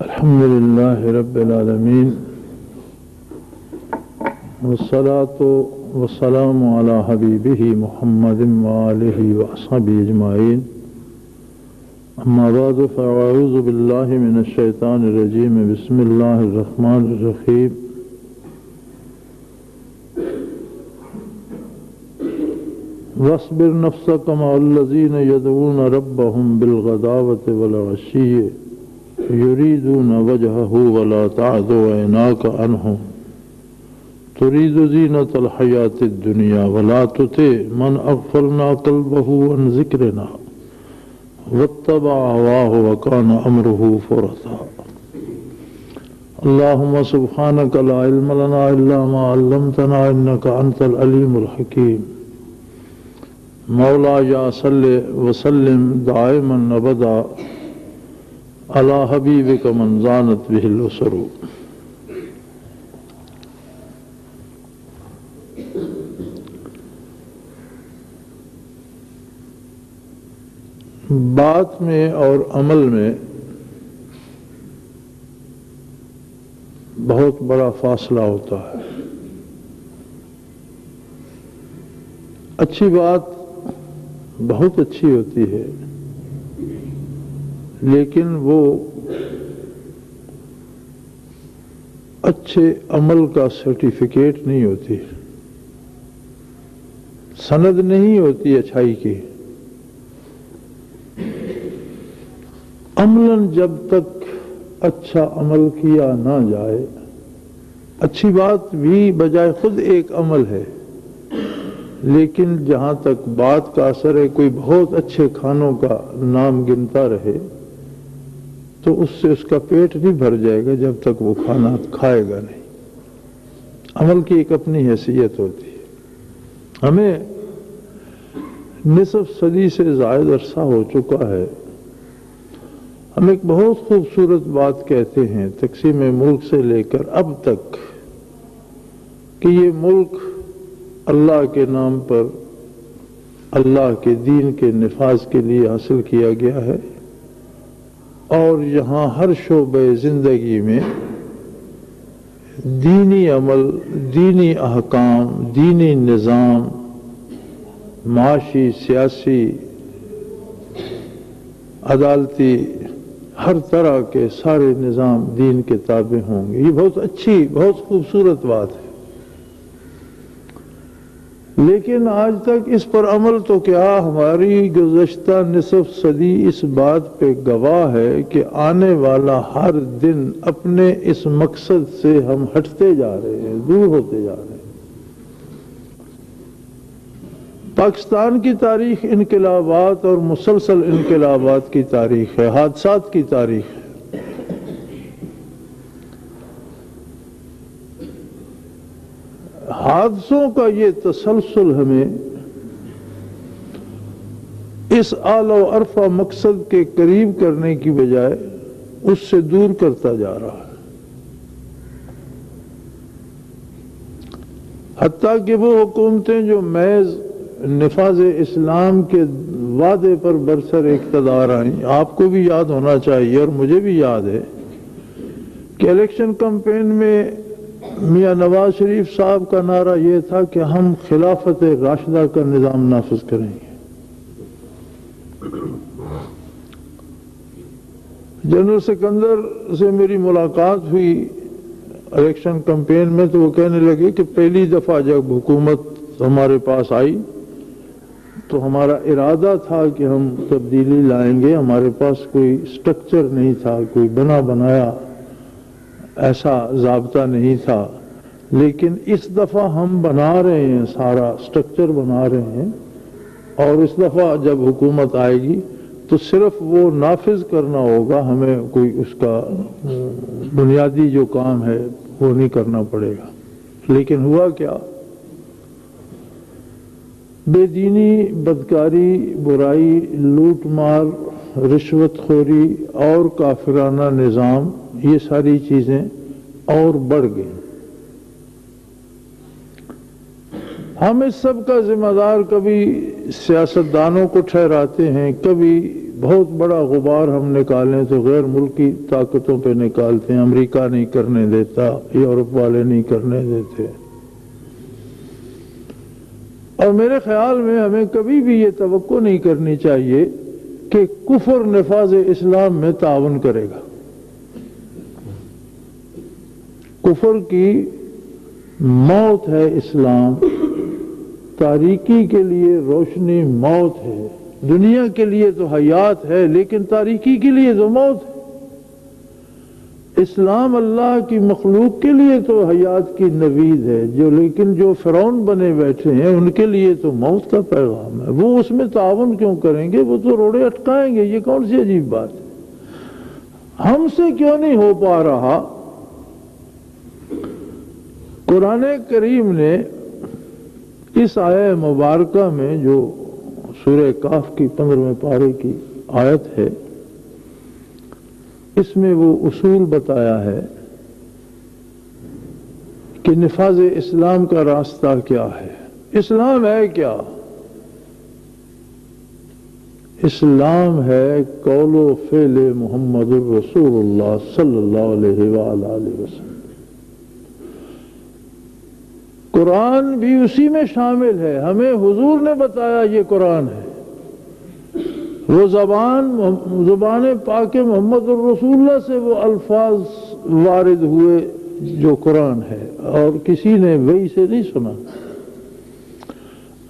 الحمد لله رب العالمين والصلاة والسلام على حبيبه محمد وآله وأصحابه أجمعين أما بعد فأعوذ بالله من الشيطان الرجيم بسم الله الرحمن الرحيم واصبر نفسك مع الذين يدعون ربهم بالغداوة والعشي يريدون وجهه ولا تعد عيناك عنهم تريد زينة الحياة الدنيا ولا تطع من أغفلنا قلبه عن ذكرنا واتبع هواه وكان أمره فرطا اللهم سبحانك لا علم لنا إلا ما علمتنا إنك أنت العليم الحكيم مولاي صل وسلم دائما أبدا على حبيبك من زانت به الأسر. بات میں اور عمل میں بہت بڑا فاصلہ ہوتا ہے. اچھی بات بہت اچھی ہوتی ہے لیکن وہ اچھے عمل کا سرٹیفکیٹ نہیں ہوتی، سند نہیں ہوتی اچھائی کی. عملاً جب تک اچھا عمل کیا نہ جائے، اچھی بات بھی بجائے خود ایک عمل ہے، لیکن جہاں تک بات کا اثر ہے کوئی بہت اچھے کھانوں کا نام گنتا رہے تو اس سے اس کا پیٹ نہیں بھر جائے گا جب تک وہ کھانا کھائے گا نہیں. عمل کی ایک اپنی حیثیت ہوتی ہے. ہمیں نصف صدی سے زائد عرصہ ہو چکا ہے. ہم ایک بہت خوبصورت بات کہتے ہیں تقسیم ملک سے لے کر اب تک کہ یہ ملک اللہ کے نام پر اللہ کے دین کے نفاذ کے لیے حاصل کیا گیا ہے، اور یہاں ہر شعبے زندگی میں دینی عمل، دینی احکام، دینی نظام، معاشی، سیاسی، عدالتی، ہر طرح کے سارے نظام دین کے تابع ہوں گے. یہ بہت اچھی، بہت خوبصورت بات ہے. لیکن آج تک اس پر عمل تو کیا، ہماری گزشتہ نصف صدی اس بات پہ گواہ ہے کہ آنے والا ہر دن اپنے اس مقصد سے ہم ہٹتے جا رہے ہیں، دور ہوتے جا رہے ہیں. پاکستان کی تاریخ انقلابات اور مسلسل انقلابات کی تاریخ ہے، حادثات کی تاریخ ہے. حادثوں کا یہ تسلسل ہمیں اس اعلی و عرفہ مقصد کے قریب کرنے کی بجائے اس سے دور کرتا جا رہا ہے. حتیٰ کہ وہ حکومتیں جو محض نفاذ اسلام کے وعدے پر برسر اقتدار آئیں، آپ کو بھی یاد ہونا چاہیے اور مجھے بھی یاد ہے کہ الیکشن کمپین میں میاں نواز شریف صاحب کا نعرہ یہ تھا کہ ہم خلافت راشدہ کا نظام نافذ کریں گے. جنرل سکندر سے میری ملاقات ہوئی الیکشن کمپین میں تو وہ کہنے لگے کہ پہلی دفعہ جب حکومت ہمارے پاس آئی تو ہمارا ارادہ تھا کہ ہم تبدیلی لائیں گے. ہمارے پاس کوئی سٹرکچر نہیں تھا، کوئی بنا بنایا ایسا ضابطہ نہیں تھا، لیکن اس دفعہ ہم بنا رہے ہیں، سارا سٹرکچر بنا رہے ہیں، اور اس دفعہ جب حکومت آئے گی تو صرف وہ نافذ کرنا ہوگا، ہمیں کوئی اس کا بنیادی جو کام ہے وہ نہیں کرنا پڑے گا. لیکن ہوا کیا؟ بے دینی، بدکاری، برائی، لوٹ مار، رشوت خوری اور کافرانہ نظام، یہ ساری چیزیں اور بڑھ گئیں. ہم اس سب کا ذمہ دار کبھی سیاستدانوں کو ٹھہراتے ہیں، کبھی بہت بڑا غبار ہم نکالیں تو غیر ملکی طاقتوں پہ نکالتے ہیں. امریکہ نہیں کرنے دیتا، یورپ والے نہیں کرنے دیتے. اور میرے خیال میں ہمیں کبھی بھی یہ توقع نہیں کرنی چاہیے کہ کفر نفاذ اسلام میں تعاون کرے گا. کفر کی موت ہے اسلام، تاریکی کے لیے روشنی موت ہے. دنیا کے لیے تو حیات ہے لیکن تاریکی کے لیے تو موت ہے. اسلام اللہ کی مخلوق کے لیے تو حیات کی نوید ہے، لیکن جو فرعون بنے بیٹھے ہیں ان کے لیے تو موت کا پیغام ہے. وہ اس میں تعاون کیوں کریں گے؟ وہ تو روڑے اٹکائیں گے. یہ کون سی عجیب بات ہے؟ ہم سے کیوں نہیں ہو پا رہا؟ قرآن کریم نے اس آیہ مبارکہ میں جو سورہ کہف کی 15ویں پارے کی آیت ہے، اس میں وہ اصول بتایا ہے کہ نفاذ اسلام کا راستہ کیا ہے. اسلام ہے کیا؟ اسلام ہے قول و فعل محمد الرسول اللہ صلی اللہ علیہ وآلہ وسلم. قرآن بھی اسی میں شامل ہے. ہمیں حضور نے بتایا یہ قرآن ہے. وہ زبان پاک محمد الرسول اللہ سے وہ الفاظ وارد ہوئے جو قرآن ہے، اور کسی نے وحی سے نہیں سنا.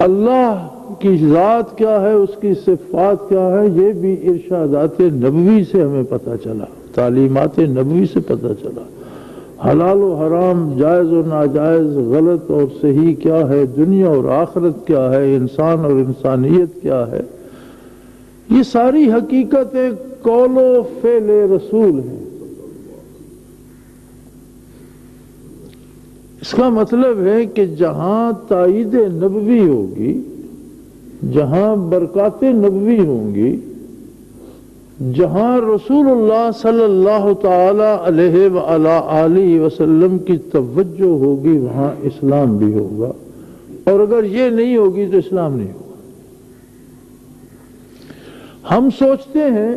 اللہ کی ذات کیا ہے، اس کی صفات کیا ہے، یہ بھی ارشادات نبوی سے ہمیں پتہ چلا، تعلیمات نبوی سے پتہ چلا. حلال و حرام، جائز و ناجائز، غلط اور صحیح کیا ہے، دنیا اور آخرت کیا ہے، انسان اور انسانیت کیا ہے، یہ ساری حقیقتیں قول و فعل رسول ہیں. اس کا مطلب ہے کہ جہاں تائید نبوی ہوگی، جہاں برکات نبوی ہوں گی، جہاں رسول اللہ صلی اللہ تعالی علیہ وآلہ وسلم کی توجہ ہوگی، وہاں اسلام بھی ہوگا. اور اگر یہ نہیں ہوگی تو اسلام نہیں ہوگا. ہم سوچتے ہیں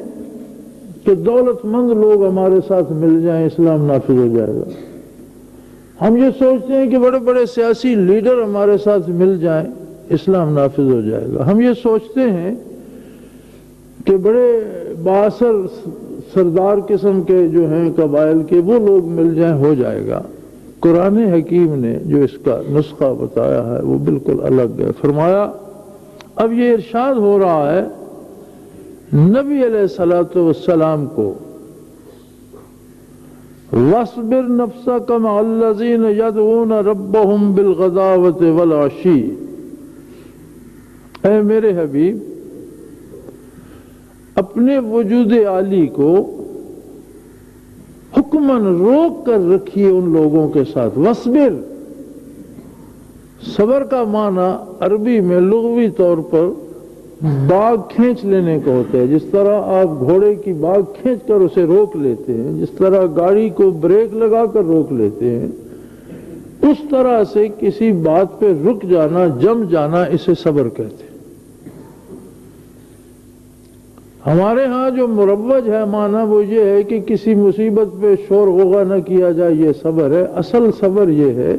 کہ دولت مند لوگ ہمارے ساتھ مل جائیں اسلام نافذ ہو جائے گا. ہم یہ سوچتے ہیں کہ بڑے بڑے سیاسی لیڈر ہمارے ساتھ مل جائیں اسلام نافذ ہو جائے گا. ہم یہ سوچتے ہیں کہ بڑے بااثر سردار قسم کے جو ہیں قبائل کے، وہ لوگ مل جائیں ہو جائے گا. قرآن حکیم نے جو اس کا نسخہ بتایا ہے وہ بالکل الگ ہے. فرمایا اب یہ ارشاد ہو رہا ہے نبی علیہ الصلوۃ والسلام کو، وَاصْبِرْ نَفْسَكَ مَعَ الَّذِينَ يَدْعُونَ رَبَّهُمْ بِالْغَدَاوَةِ وَالْعَشِيِّ. اے میرے حبیب، اپنے وجود عالی کو حکماً روک کر رکھیے ان لوگوں کے ساتھ. وَاصْبِرْ، صبر کا معنی عربی میں لغوی طور پر باغ کھینچ لینے کو ہوتا ہے. جس طرح آپ گھوڑے کی باغ کھینچ کر اسے روک لیتے ہیں، جس طرح گاڑی کو بریک لگا کر روک لیتے ہیں، اس طرح سے کسی بات پہ رک جانا، جم جانا، اسے صبر کہتے ہیں. ہمارے ہاں جو مروج ہے معنی وہ یہ ہے کہ کسی مصیبت پہ شور غوغا نہ کیا جائے، یہ صبر ہے. اصل صبر یہ ہے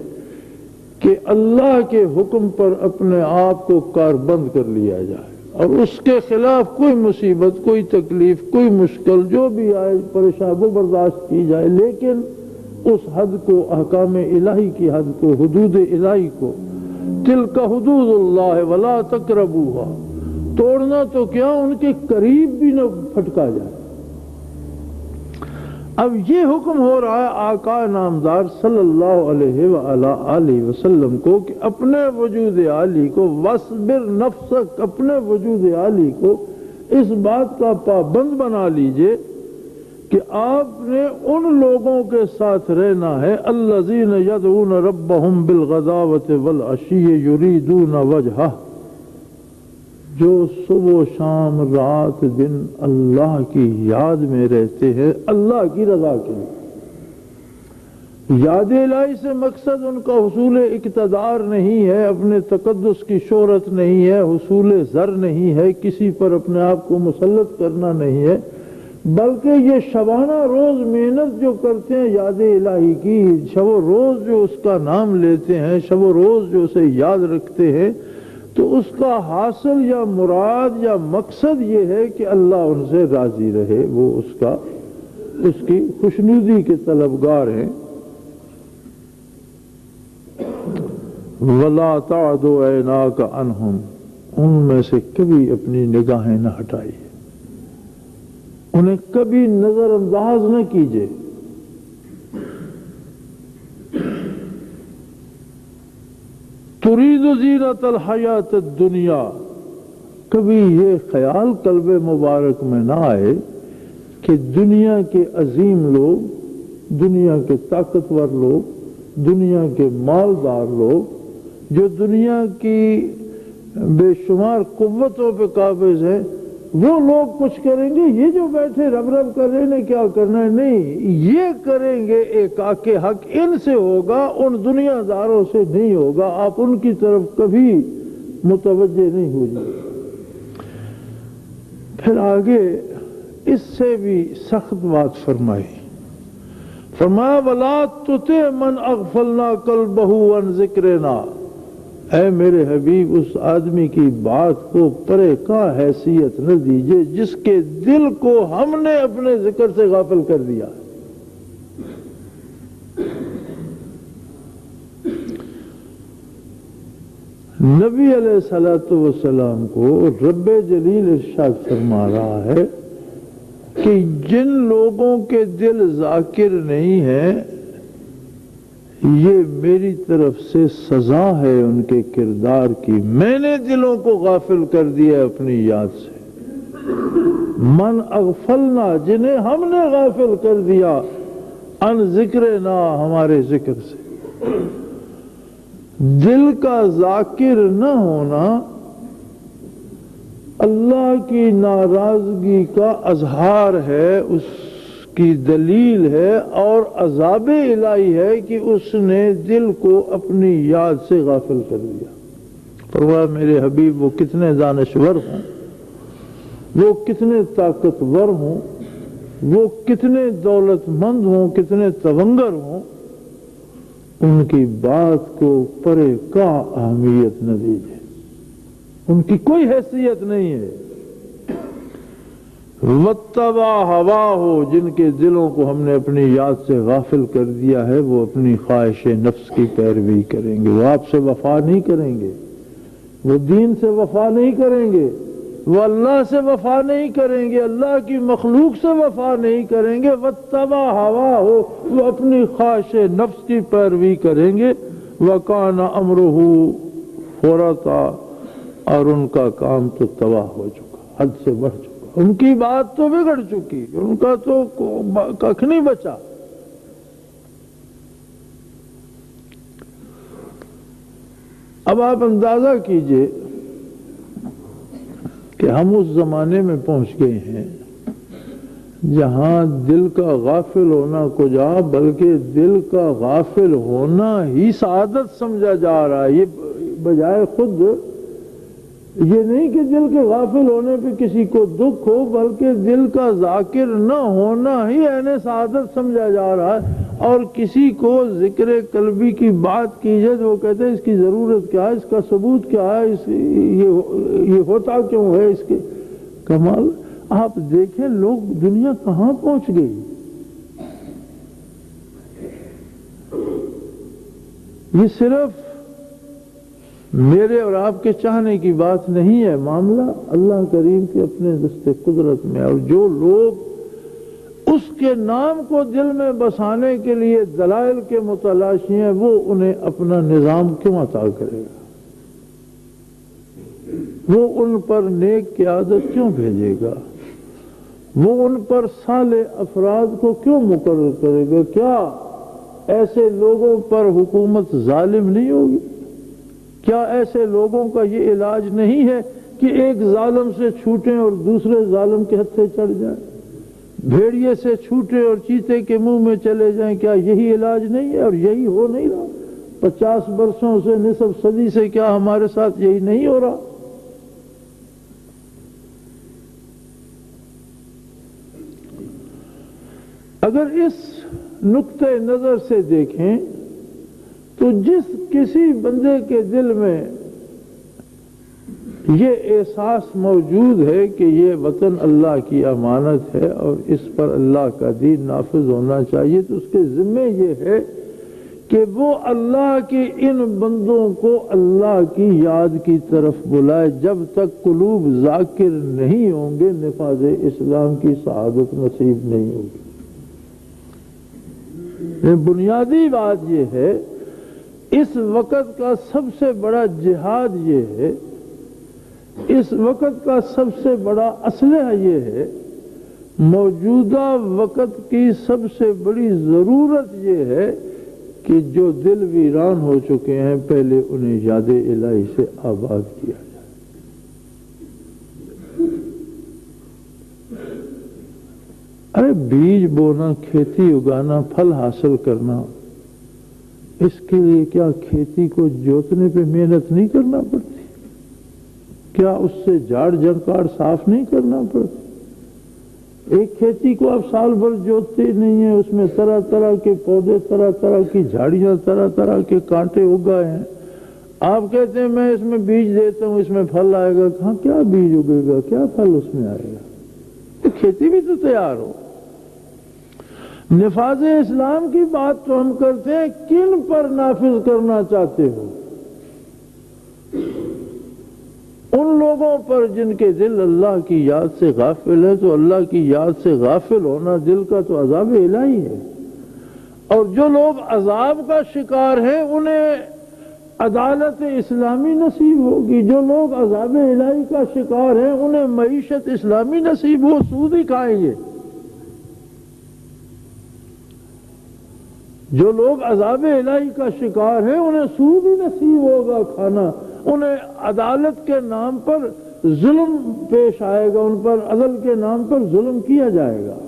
کہ اللہ کے حکم پر اپنے آپ کو کاربند کر لیا جائے، اور اس کے خلاف کوئی مصیبت، کوئی تکلیف، کوئی مشکل جو بھی آئے پریشان وہ برداشت کی جائے، لیکن اس حد کو، احکام الہی کی حد کو، حدود الہی کو، تلک حدود اللہ ولا تقربوها، توڑنا تو کیا ان کے قریب بھی نہ پھٹکا جائے. اب یہ حکم ہو رہا ہے آقا نامدار صلی اللہ علیہ وآلہ وسلم کو کہ اپنے وجود عالی کو، وَاصْبِرْ نَفْسَكَ، اپنے وجود عالی کو اس بات کا پابند بنا لیجئے کہ آپ نے ان لوگوں کے ساتھ رہنا ہے الَّذِينَ يَدْعُونَ رَبَّهُمْ بِالْغَدَاوَةِ وَالْعَشِيِّ يُرِيدُونَ وَجْهَهُ، جو صبح و شام، رات دن اللہ کی یاد میں رہتے ہیں، اللہ کی رضا کے لیے. یاد الہی سے مقصد ان کا حصول اقتدار نہیں ہے، اپنے تقدس کی شہرت نہیں ہے، حصول زر نہیں ہے، کسی پر اپنے آپ کو مسلط کرنا نہیں ہے، بلکہ یہ شبانہ روز محنت جو کرتے ہیں یاد الہی کی، شب و روز جو اس کا نام لیتے ہیں، شب و روز جو اسے یاد رکھتے ہیں، تو اس کا حاصل یا مراد یا مقصد یہ ہے کہ اللہ ان سے راضی رہے، وہ اس کی خوشنودی کے طلبگار ہیں۔ وَلَا تَعْدُ عَيْنَاكَ عَنْهُمْ، ان میں سے کبھی اپنی نگاہیں نہ ہٹائیے، انہیں کبھی نظر انداز نہ کیجیے۔ ترید زینت الحیات الدنیا، کبھی یہ خیال قلب مبارک میں نہ آئے کہ دنیا کے عظیم لوگ، دنیا کے طاقتور لوگ، دنیا کے مالدار لوگ، جو دنیا کی بے شمار قوتوں پہ قابض ہیں، وہ لوگ کچھ کریں گے، یہ جو بیٹھے رب رب کر رہے ہیں کیا کرنا ہے، نہیں، یہ کریں گے، ایک آکے حق ان سے ہوگا، ان دنیا داروں سے نہیں ہوگا، آپ ان کی طرف کبھی متوجہ نہیں ہو جائے۔ پھر آگے اس سے بھی سخت بات فرمائی، فرمایا وَلَا تُطِعْ مَنْ أَغْفَلْنَا قَلْبَهُ عَنْ ذِكْرِنَا، اے میرے حبیب اس آدمی کی بات کو پرے کا حیثیت نہ دیجئے جس کے دل کو ہم نے اپنے ذکر سے غافل کر دیا۔ نبی علیہ الصلوۃ والسلام کو رب جلیل ارشاد فرما رہا ہے کہ جن لوگوں کے دل ذاکر نہیں ہیں، یہ میری طرف سے سزا ہے ان کے کردار کی، میں نے دلوں کو غافل کر دیا اپنی یاد سے۔ من اغفلنا، جنہیں ہم نے غافل کر دیا، ان ذکرنا، ہمارے ذکر سے۔ دل کا ذاکر نہ ہونا اللہ کی ناراضگی کا اظہار ہے، اس کی دلیل ہے، اور عذاب الہی ہے کہ اس نے دل کو اپنی یاد سے غافل کر دیا۔ فرمایا میرے حبیب وہ کتنے دانشور ہوں، وہ کتنے طاقتور ہوں، وہ کتنے دولت مند ہوں، کتنے تونگر ہوں، ان کی بات کو پرے کا اہمیت نہ دیجیے، ان کی کوئی حیثیت نہیں ہے۔ وَاتَّبَعَ هَوَاهُ، جن کے دلوں کو ہم نے اپنی یاد سے غافل کر دیا ہے، وہ اپنی خواہش نفس کی پیروی کریں گے، وہ آپ سے وفا نہیں کریں گے، وہ دین سے وفا نہیں کریں گے، وہ اللہ سے وفا نہیں کریں گے، اللہ کی مخلوق سے وفا نہیں کریں گے۔ وَاتَّبَعَ هَوَاهُ، وہ اپنی خواہش نفس کی پیروی کریں گے۔ وَكَانَ أَمْرُهُ فُرَطًا، اور ان کا کام تو تباہ ہو چکا، حد سے بڑھ چکا، ان کی بات تو بگڑ چکی، ان کا تو ککھ نہیں بچا۔ اب آپ اندازہ کیجئے کہ ہم اس زمانے میں پہنچ گئے ہیں جہاں دل کا غافل ہونا کجا، بلکہ دل کا غافل ہونا ہی سعادت سمجھا جا رہا ہے، یہ بجائے خود یہ نہیں کہ دل کے غافل ہونے پہ کسی کو دکھ ہو، بلکہ دل کا ذاکر نہ ہونا ہی عین سعادت سمجھا جا رہا ہے۔ اور کسی کو ذکر قلبی کی بات کیجئے تو وہ کہتے ہیں اس کی ضرورت کیا ہے، اس کا ثبوت کیا ہے، یہ ہوتا کیوں ہے، اس کے کمال۔ آپ دیکھیں لوگ دنیا کہاں پہنچ گئی۔ یہ صرف میرے اور آپ کے چاہنے کی بات نہیں ہے، معاملہ اللہ کریم کے اپنے دست قدرت میں، اور جو لوگ اس کے نام کو دل میں بسانے کے لیے دلائل کے متلاشی ہیں، وہ انہیں اپنا نظام کیوں عطا کرے گا، وہ ان پر نیک قیادت کیوں بھیجے گا، وہ ان پر صالح افراد کو کیوں مقرر کرے گا؟ کیا ایسے لوگوں پر حکومت ظالم نہیں ہوگی؟ کیا ایسے لوگوں کا یہ علاج نہیں ہے کہ ایک ظالم سے چھوٹیں اور دوسرے ظالم کے ہتھے چڑھ جائیں؟ بھیڑیے سے چھوٹے اور چیتے کے منہ میں چلے جائیں، کیا یہی علاج نہیں ہے؟ اور یہی ہو نہیں رہا 50 برسوں سے، نصف صدی سے، کیا ہمارے ساتھ یہی نہیں ہو رہا؟ اگر اس نقطہ نظر سے دیکھیں تو جس کسی بندے کے دل میں یہ احساس موجود ہے کہ یہ وطن اللہ کی امانت ہے اور اس پر اللہ کا دین نافذ ہونا چاہیے، تو اس کے ذمہ یہ ہے کہ وہ اللہ کے ان بندوں کو اللہ کی یاد کی طرف بلائے۔ جب تک قلوب ذاکر نہیں ہوں گے، نفاذ اسلام کی سعادت نصیب نہیں ہوگی۔ بنیادی بات یہ ہے، اس وقت کا سب سے بڑا جہاد یہ ہے، اس وقت کا سب سے بڑا اسلحہ یہ ہے، موجودہ وقت کی سب سے بڑی ضرورت یہ ہے کہ جو دل ویران ہو چکے ہیں پہلے انہیں یاد الہی سے آباد کیا جائے۔ ارے بیج بونا، کھیتی اگانا، پھل حاصل کرنا، اس کے لیے کیا کھیتی کو جوتنے پہ محنت نہیں کرنا پڑتی؟ کیا اس سے جھاڑ جھنکار صاف نہیں کرنا پڑتا؟ ایک کھیتی کو آپ سال بھر جوتتے نہیں ہیں، اس میں طرح طرح کے پودے، طرح طرح کی جھاڑیاں، طرح طرح کے کانٹے اگائے ہیں، آپ کہتے ہیں میں اس میں بیج دیتا ہوں، اس میں پھل آئے گا۔ کہاں کیا بیج اگے گا، کیا پھل اس میں آئے گا؟ تو کھیتی بھی تو تیار ہو۔ نفاذ اسلام کی بات تو ہم کرتے ہیں، کن پر نافذ کرنا چاہتے ہو؟ ان لوگوں پر جن کے دل اللہ کی یاد سے غافل ہے، تو اللہ کی یاد سے غافل ہونا دل کا تو عذاب الہی ہے، اور جو لوگ عذاب کا شکار ہیں انہیں عدالت اسلامی نصیب ہوگی، جو لوگ عذاب الہی کا شکار ہیں انہیں معیشت اسلامی نصیب ہو، سود ہی کھائیں گے۔ جو لوگ عذاب الہی کا شکار ہیں انہیں سود ہی نصیب ہوگا کھانا، انہیں عدالت کے نام پر ظلم پیش آئے گا، ان پر عدل کے نام پر ظلم کیا جائے گا،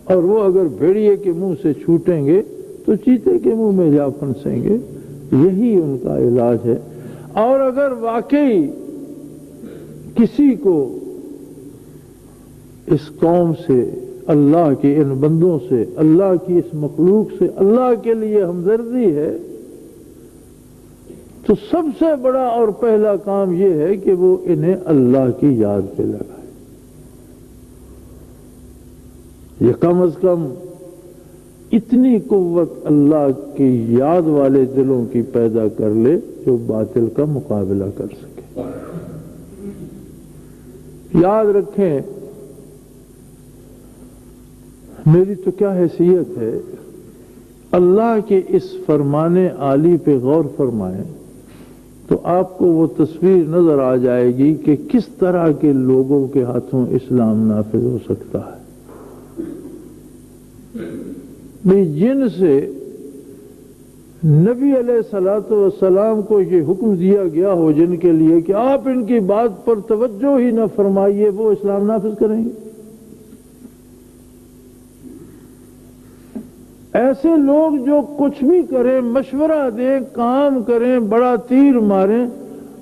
اور وہ اگر بھیڑیے کے منہ سے چھوٹیں گے تو چیتے کے منہ میں جا پھنسیں گے۔ یہی ان کا علاج ہے۔ اور اگر واقعی کسی کو اس قوم سے، اللہ کے ان بندوں سے، اللہ کی اس مخلوق سے اللہ کے لیے ہمدردی ہے، تو سب سے بڑا اور پہلا کام یہ ہے کہ وہ انہیں اللہ کی یاد پہ لگائے۔ یہ کم از کم اتنی قوت اللہ کی یاد والے دلوں کی پیدا کر لے جو باطل کا مقابلہ کر سکے۔ یاد رکھیں، میری تو کیا حیثیت ہے، اللہ کے اس فرمان عالی پہ غور فرمائیں تو آپ کو وہ تصویر نظر آ جائے گی کہ کس طرح کے لوگوں کے ہاتھوں اسلام نافذ ہو سکتا ہے۔ جن سے نبی علیہ الصلوۃ والسلام کو یہ حکم دیا گیا ہو جن کے لیے کہ آپ ان کی بات پر توجہ ہی نہ فرمائیے، وہ اسلام نافذ کریں گے۔ ایسے لوگ جو کچھ بھی کریں، مشورہ دیں، کام کریں، بڑا تیر ماریں،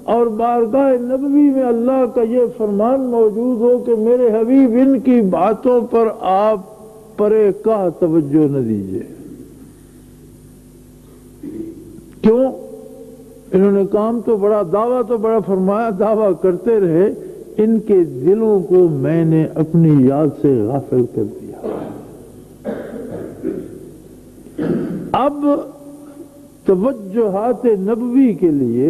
اور بارگاہ نبوی میں اللہ کا یہ فرمان موجود ہو کہ میرے حبیب ان کی باتوں پر آپ پرے کا توجہ نہ دیجیے۔ کیوں؟ انہوں نے کام تو بڑا، دعویٰ تو بڑا فرمایا، دعویٰ کرتے رہے، ان کے دلوں کو میں نے اپنی یاد سے غافل کر دیا۔ اب توجہات نبوی کے لیے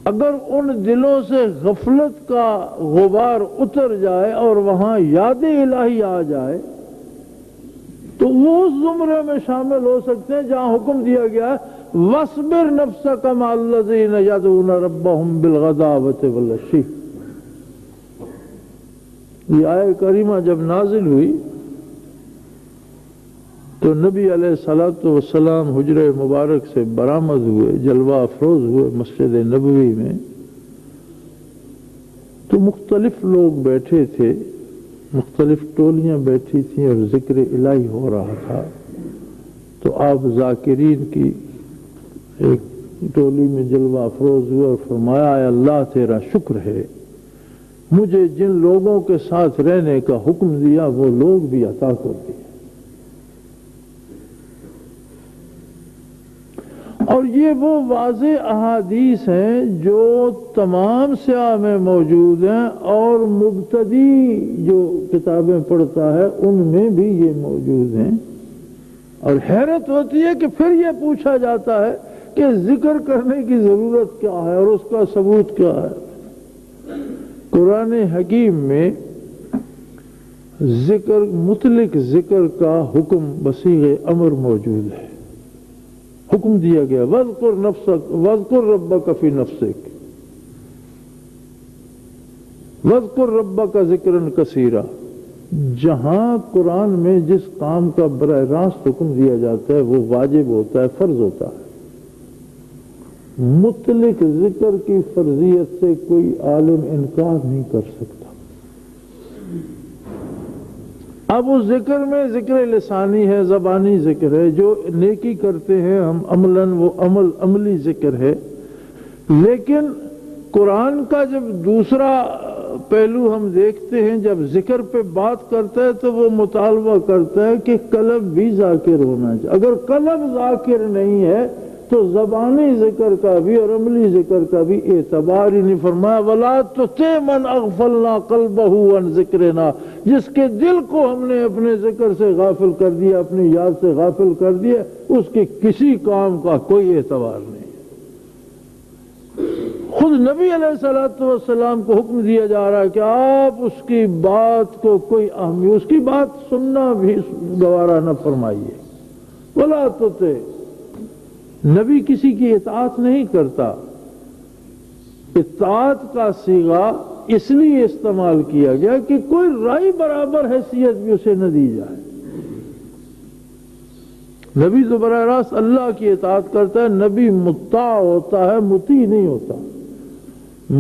اگر ان دلوں سے غفلت کا غبار اتر جائے اور وہاں یاد الہی آ جائے تو وہ اس زمرے میں شامل ہو سکتے ہیں جہاں حکم دیا گیا ہے وَاصْبِرْ نَفْسَكَ مَعَ الَّذِينَ يَدْعُونَ رَبَّهُمْ بِالْغَدَاوَةِ وَالْعَشِيِّ۔ یہ آیت کریمہ جب نازل ہوئی تو نبی علیہ الصلوۃ والسلام حجرہ مبارک سے برآمد ہوئے، جلوہ افروز ہوئے مسجد نبوی میں، تو تو مختلف لوگ بیٹھے تھے، مختلف ٹولیاں بیٹھی تھیں اور ذکر الہی ہو رہا تھا، تو آپ ذاکرین کی ایک ٹولی میں جلوہ افروز ہوئے اور فرمایا اے اللہ تیرا شکر ہے، مجھے جن لوگوں کے ساتھ رہنے کا حکم دیا وہ لوگ بھی عطا کر دیے۔ اور یہ وہ واضح احادیث ہیں جو تمام سیاح میں موجود ہیں، اور مبتدی جو کتابیں پڑھتا ہے ان میں بھی یہ موجود ہیں۔ اور حیرت ہوتی ہے کہ پھر یہ پوچھا جاتا ہے کہ ذکر کرنے کی ضرورت کیا ہے اور اس کا ثبوت کیا ہے۔ قرآن حکیم میں ذکر، مطلق ذکر کا حکم بصیغ امر موجود ہے۔ حکم دیا گیا وَاذْكُرْ نَفْسَكَ وَاذْكُرْ رَبَّكَ فِي نَفْسِكَ وَاذْكُرْ رَبَّكَ ذِكْرًا كَثِيرًا۔ جہاں قرآن میں جس کام کا براہ راست حکم دیا جاتا ہے وہ واجب ہوتا ہے، فرض ہوتا ہے۔ مطلق ذکر کی فرضیت سے کوئی عالم انکار نہیں کر سکتا۔ اب اس ذکر میں ذکر لسانی ہے، زبانی ذکر ہے، جو نیکی کرتے ہیں ہم عملاً وہ عملی ذکر ہے، لیکن قرآن کا جب دوسرا پہلو ہم دیکھتے ہیں، جب ذکر پہ بات کرتا ہے تو وہ مطالبہ کرتا ہے کہ قلب بھی ذاکر ہونا چاہیے۔ اگر قلب ذاکر نہیں ہے تو زبانی ذکر کا بھی اور عملی ذکر کا بھی اعتبار ہی نہیں۔ فرمایا وَلَا تُطِعْ مَنْ أَغْفَلْنَا قَلْبَهُ عَنْ ذِكْرِنَا، جس کے دل کو ہم نے اپنے ذکر سے غافل کر دیا، اپنی یاد سے غافل کر دیا، اس کے کسی کام کا کوئی اعتبار نہیں۔ خود نبی علیہ الصلوۃ والسلام کو حکم دیا جا رہا ہے کہ آپ اس کی بات کو کوئی اہمیت، اس کی بات سننا بھی گوارا نہ فرمائیے۔ وَلَا تُطِعْ، نبی کسی کی اطاعت نہیں کرتا۔ اطاعت کا صیغہ اس لیے استعمال کیا گیا کہ کوئی رائی برابر حیثیت بھی اسے نہ دی جائے۔ نبی تو براہ راست اللہ کی اطاعت کرتا ہے، نبی مطاع ہوتا ہے، مطیع نہیں ہوتا۔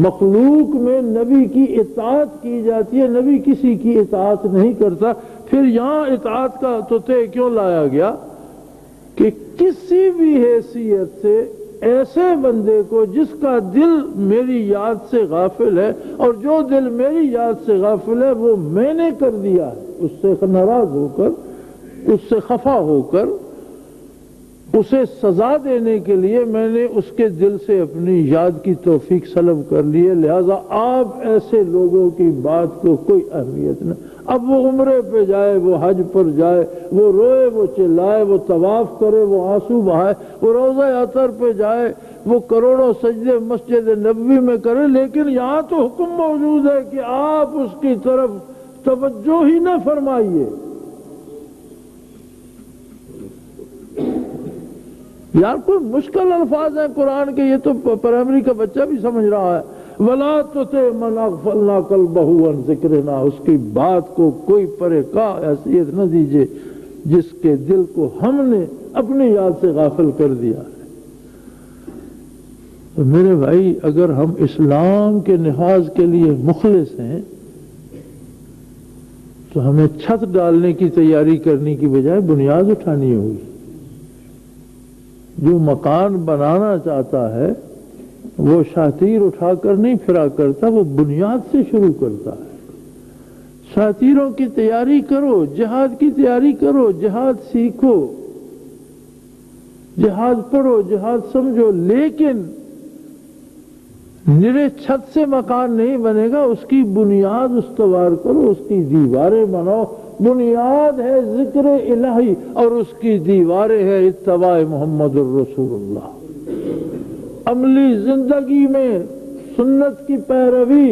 مخلوق میں نبی کی اطاعت کی جاتی ہے، نبی کسی کی اطاعت نہیں کرتا۔ پھر یہاں اطاعت کا توطئ کیوں لایا گیا کہ کسی بھی حیثیت سے ایسے بندے کو جس کا دل میری یاد سے غافل ہے، اور جو دل میری یاد سے غافل ہے وہ میں نے کر دیا ہے، اس سے ناراض ہو کر، اس سے خفا ہو کر اسے سزا دینے کے لیے میں نے اس کے دل سے اپنی یاد کی توفیق سلب کر لی ہے۔ لہذا آپ ایسے لوگوں کی بات کو کوئی اہمیت نہ۔ اب وہ عمرے پہ جائے، وہ حج پر جائے، وہ روئے، وہ چلائے، وہ طواف کرے، وہ آنسو بہائے، وہ روضہ اطہر پہ جائے، وہ کروڑوں سجدے مسجد نبوی میں کرے، لیکن یہاں تو حکم موجود ہے کہ آپ اس کی طرف توجہ ہی نہ فرمائیے۔ یار کوئی مشکل الفاظ ہیں قرآن کے، یہ تو پرائمری کا بچہ بھی سمجھ رہا ہے۔ وَلَا تُطِعْ مَنْ أَغْفَلْنَا قَلْبَهُ عَنْ ذِكْرِنَا، اس کی بات کو کوئی پرے کا حیثیت نہ دیجیے جس کے دل کو ہم نے اپنی یاد سے غافل کر دیا ہے۔ تو میرے بھائی، اگر ہم اسلام کے نفاذ کے لیے مخلص ہیں تو ہمیں چھت ڈالنے کی تیاری کرنے کی بجائے بنیاد اٹھانی ہوگی۔ جو مکان بنانا چاہتا ہے وہ شاتیر اٹھا کر نہیں پھرا کرتا، وہ بنیاد سے شروع کرتا ہے۔ شاتیروں کی تیاری کرو، جہاد کی تیاری کرو، جہاد سیکھو، جہاد پڑھو، جہاد سمجھو، لیکن نرے چھت سے مکان نہیں بنے گا، اس کی بنیاد استوار کرو، اس کی دیواریں بناؤ۔ بنیاد ہے ذکر الہی اور اس کی دیواریں ہے اتباع محمد الرسول اللہ۔ عملی زندگی میں سنت کی پیروی،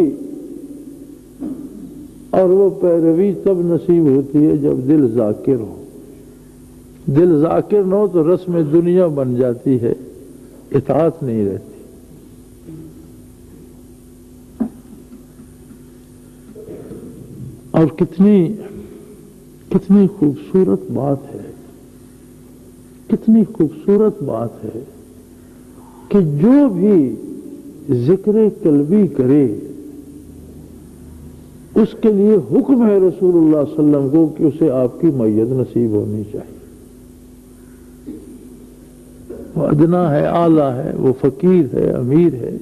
اور وہ پیروی تب نصیب ہوتی ہے جب دل ذاکر ہو۔ دل ذاکر نہ ہو تو رسم دنیا بن جاتی ہے، اطاعت نہیں رہتی۔ اور کتنی خوبصورت بات ہے، کتنی خوبصورت بات ہے کہ جو بھی ذکر قلبی کرے اس کے لیے حکم ہے رسول اللہ صلی اللہ علیہ وسلم کو کہ اسے آپ کی معیت نصیب ہونی چاہیے. وہ ادنا ہے، اعلیٰ ہے، وہ فقیر ہے، امیر ہے،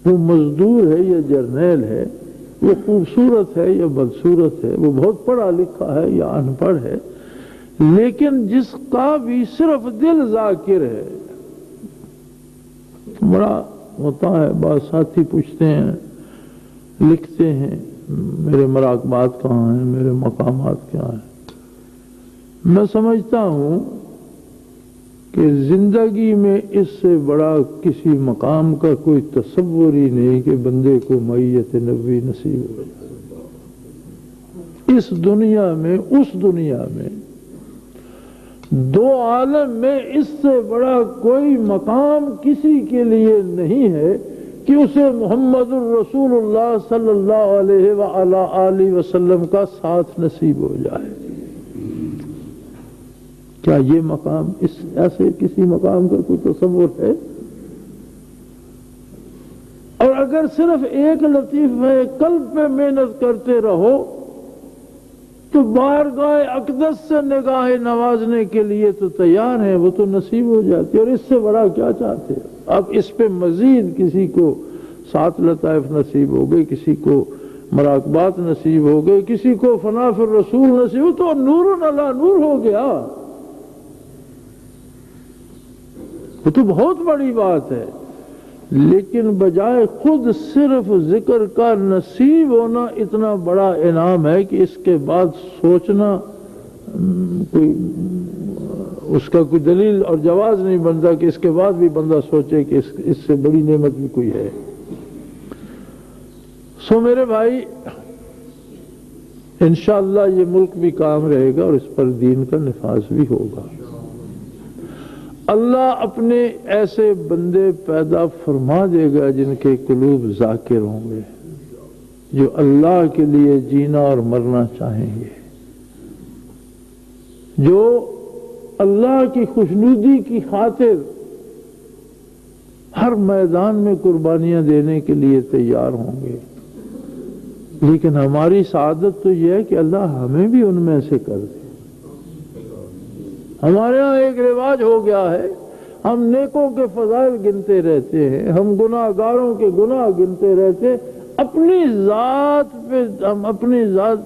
وہ مزدور ہے یا جرنیل ہے، وہ خوبصورت ہے یا بدصورت ہے، وہ بہت پڑھا لکھا ہے یا ان پڑھ ہے، لیکن جس کا بھی صرف دل ذاکر ہے. بڑا ہوتا ہے، بعض ساتھی پوچھتے ہیں، لکھتے ہیں میرے مراقبات کہاں ہیں، میرے مقامات کیا ہیں. میں سمجھتا ہوں کہ زندگی میں اس سے بڑا کسی مقام کا کوئی تصور ہی نہیں کہ بندے کو معیت نبوی نصیب ہو جائے. اس دنیا میں، اس دنیا میں، دو عالم میں اس سے بڑا کوئی مقام کسی کے لیے نہیں ہے کہ اسے محمد الرسول اللہ صلی اللہ علیہ وآلہ وسلم کا ساتھ نصیب ہو جائے. کیا یہ مقام، اس ایسے کسی مقام کا کوئی تصور ہے؟ اور اگر صرف ایک لطیفہ قلب پہ محنت کرتے رہو تو بارگاہ اقدس سے نگاہ نوازنے کے لیے تو تیار ہیں، وہ تو نصیب ہو جاتی. اور اس سے بڑا کیا چاہتے ہیں اب؟ اس پہ مزید کسی کو 7 لطائف نصیب ہو گئے، کسی کو مراقبات نصیب ہو گئے، کسی کو فنا فی الرسول نصیب ہو، تو نور علی نور ہو گیا. وہ تو بہت بڑی بات ہے. لیکن بجائے خود صرف ذکر کا نصیب ہونا اتنا بڑا انعام ہے کہ اس کے بعد سوچنا کوئی اس کا کوئی دلیل اور جواز نہیں بنتا کہ اس کے بعد بھی بندہ سوچے کہ اس سے بڑی نعمت بھی کوئی ہے. سو میرے بھائی، انشاءاللہ یہ ملک بھی کام رہے گا اور اس پر دین کا نفاذ بھی ہوگا. اللہ اپنے ایسے بندے پیدا فرما دے گا جن کے قلوب ذاکر ہوں گے، جو اللہ کے لیے جینا اور مرنا چاہیں گے، جو اللہ کی خوشنودی کی خاطر ہر میدان میں قربانیاں دینے کے لیے تیار ہوں گے. لیکن ہماری سعادت تو یہ ہے کہ اللہ ہمیں بھی ان میں سے کر دے. ہمارے ہاں ایک رواج ہو گیا ہے، ہم نیکوں کے فضائل گنتے رہتے ہیں، ہم گناہ گاروں کے گناہ گنتے رہتے ہیں، اپنی ذات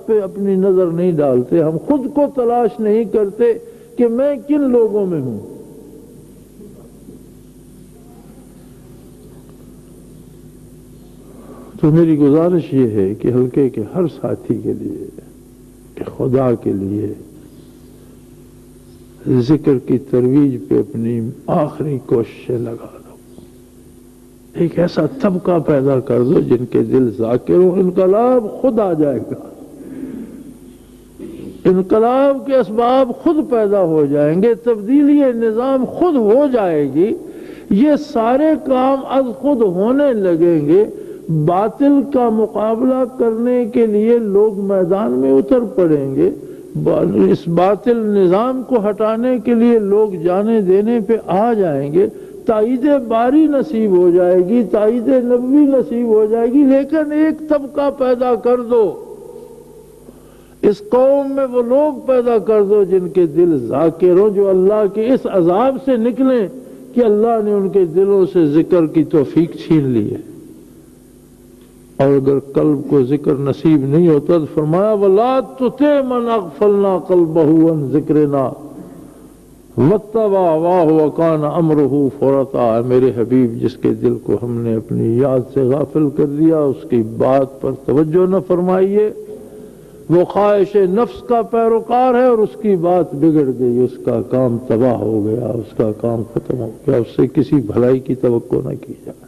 پہ اپنی نظر نہیں ڈالتے، ہم خود کو تلاش نہیں کرتے کہ میں کن لوگوں میں ہوں. تو میری گزارش یہ ہے کہ حلقے کے ہر ساتھی کے لیے کہ خدا کے لیے ذکر کی ترویج پہ اپنی آخری کوششیں لگا دو. ایک ایسا طبقہ پیدا کر دو جن کے دل ذاکر ہوں. انقلاب خود آ جائے گا، انقلاب کے اسباب خود پیدا ہو جائیں گے، تبدیلی نظام خود ہو جائے گی، یہ سارے کام از خود ہونے لگیں گے. باطل کا مقابلہ کرنے کے لیے لوگ میدان میں اتر پڑیں گے، اس باطل نظام کو ہٹانے کے لیے لوگ جانے دینے پہ آ جائیں گے، تائید باری نصیب ہو جائے گی، تائید نبوی نصیب ہو جائے گی. لیکن ایک طبقہ پیدا کر دو، اس قوم میں وہ لوگ پیدا کر دو جن کے دل ذاکر ہوں، جو اللہ کے اس عذاب سے نکلیں کہ اللہ نے ان کے دلوں سے ذکر کی توفیق چھین لی ہے. اور اگر قلب کو ذکر نصیب نہیں ہوتا تو فرمایا وَلَا تُطِعْ مَنْ أَغْفَلْنَا قَلْبَهُ عَنْ ذِكْرِنَا وَاتَّبَعَ هَوَاهُ وَكَانَ أَمْرُهُ فُرَطًا. میرے حبیب جس کے دل کو ہم نے اپنی یاد سے غافل کر دیا، اس کی بات پر توجہ نہ فرمائیے، وہ خواہش نفس کا پیروکار ہے اور اس کی بات بگڑ گئی، اس کا کام تباہ ہو گیا، اس کا کام ختم ہو گیا، اس سے کسی بھلائی کی توقع نہ کی جائے.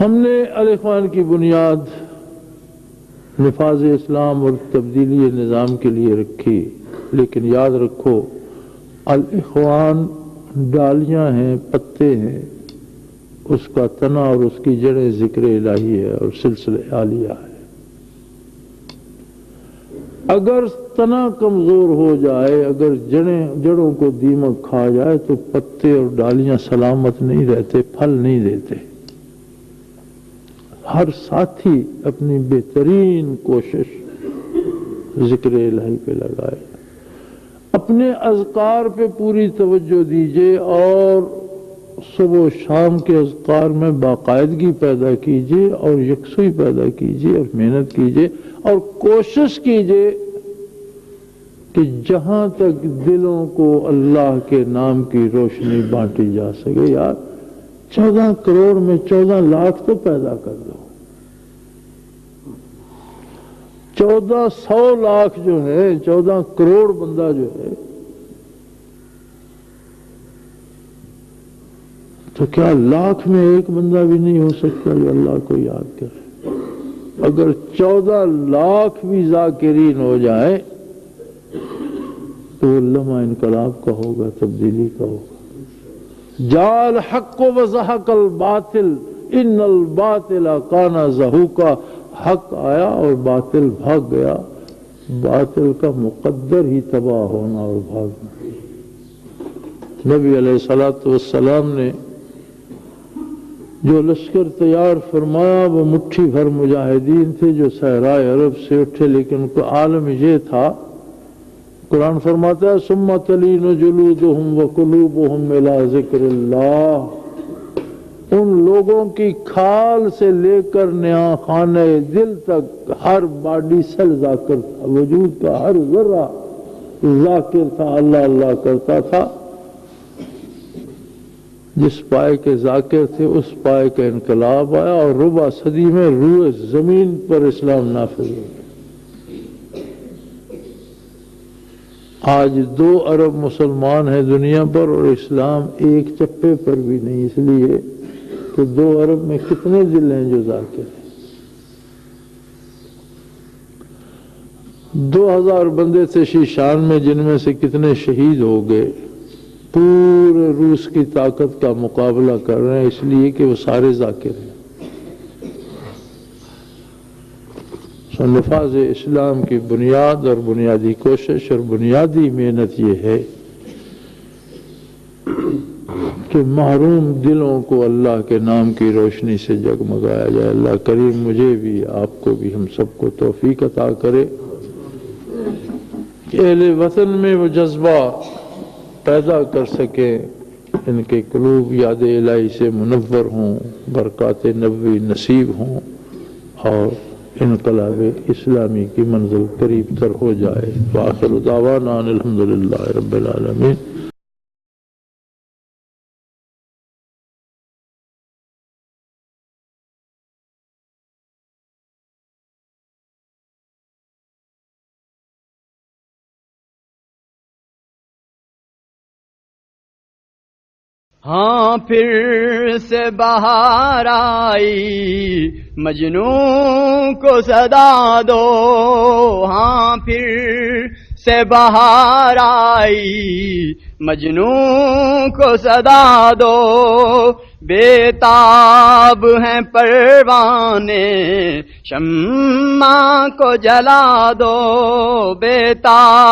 ہم نے الاخوان کی بنیاد نفاذ اسلام اور تبدیلی نظام کے لیے رکھی، لیکن یاد رکھو الاخوان ڈالیاں ہیں، پتے ہیں، اس کا تنا اور اس کی جڑیں ذکر الہی ہے اور سلسلہ عالیہ ہے. اگر تنا کمزور ہو جائے، اگر جڑوں کو دیمک کھا جائے تو پتے اور ڈالیاں سلامت نہیں رہتے، پھل نہیں دیتے. ہر ساتھی اپنی بہترین کوشش ذکر الہی پہ لگائے، اپنے اذکار پہ پوری توجہ دیجیے اور صبح و شام کے اذکار میں باقاعدگی پیدا کیجیے اور یکسوئی پیدا کیجیے اور محنت کیجیے اور کوشش کیجیے کہ جہاں تک دلوں کو اللہ کے نام کی روشنی بانٹی جا سکے، یار 14 کروڑ میں 14 لاکھ تو پیدا کر دو، 1400 لاکھ جو ہے، 14 کروڑ بندہ جو ہے، تو کیا لاکھ میں ایک بندہ بھی نہیں ہو سکتا جو اللہ کو یاد کرے؟ اگر 14 لاکھ بھی ذاکرین ہو جائیں تو لمحہ انقلاب کا ہوگا، تبدیلی کا ہوگا۔ جاء الحق وزهق الباطل ان الباطل کان زہوقا، حق آیا اور باطل بھاگ گیا، باطل کا مقدر ہی تباہ ہونا اور بھاگنا۔ نبی علیہ الصلوۃ والسلام نے جو لشکر تیار فرمایا وہ مٹھی بھر مجاہدین تھے جو صحرائے عرب سے اٹھے، لیکن ان کو عالم یہ تھا، قرآن فرماتا ہے ثم تلین جلودہم وقلوبہم الی ذکر اللہ، ان لوگوں کی کھال سے لے کر نیا خانہ دل تک ہر باڈی سیل ذاکر تھا، وجود کا ہر ذرہ ذاکر تھا، اللہ اللہ کرتا تھا۔ جس پائے کے ذاکر تھے اس پائے کا انقلاب آیا اور ربع صدی میں روئے زمین پر اسلام نافذ ہو گیا۔ آج 2 ارب مسلمان ہیں دنیا پر اور اسلام ایک چپے پر بھی نہیں، اس لیے کہ 2 ارب میں کتنے دل ہیں جو ذاکر ہیں؟ 2000 بندے تھے شیشان میں، جن میں سے کتنے شہید ہو گئے، پورے روس کی طاقت کا مقابلہ کر رہے ہیں، اس لیے کہ وہ سارے ذاکر ہیں۔ نفاذ اسلام کی بنیاد اور بنیادی کوشش اور بنیادی محنت یہ ہے کہ محروم دلوں کو اللہ کے نام کی روشنی سے جگمگایا جائے۔ اللہ کریم مجھے بھی، آپ کو بھی، ہم سب کو توفیق عطا کرے کہ اہل وطن میں وہ جذبہ پیدا کر سکیں، ان کے قلوب یاد الہی سے منور ہوں، برکات نبوی نصیب ہوں اور انقلاب اسلامی کی منزل قریب تر ہو جائے۔ وآخر دعوانا ان الحمدللہ رب العالمین۔ ہاں پھر سے بہار آئی، مجنوں کو صدا دو، ہاں پھر سے بہار آئی، مجنوں کو صدا دو، بے تاب ہیں پروانے، شمع کو جلا دو، بے تاب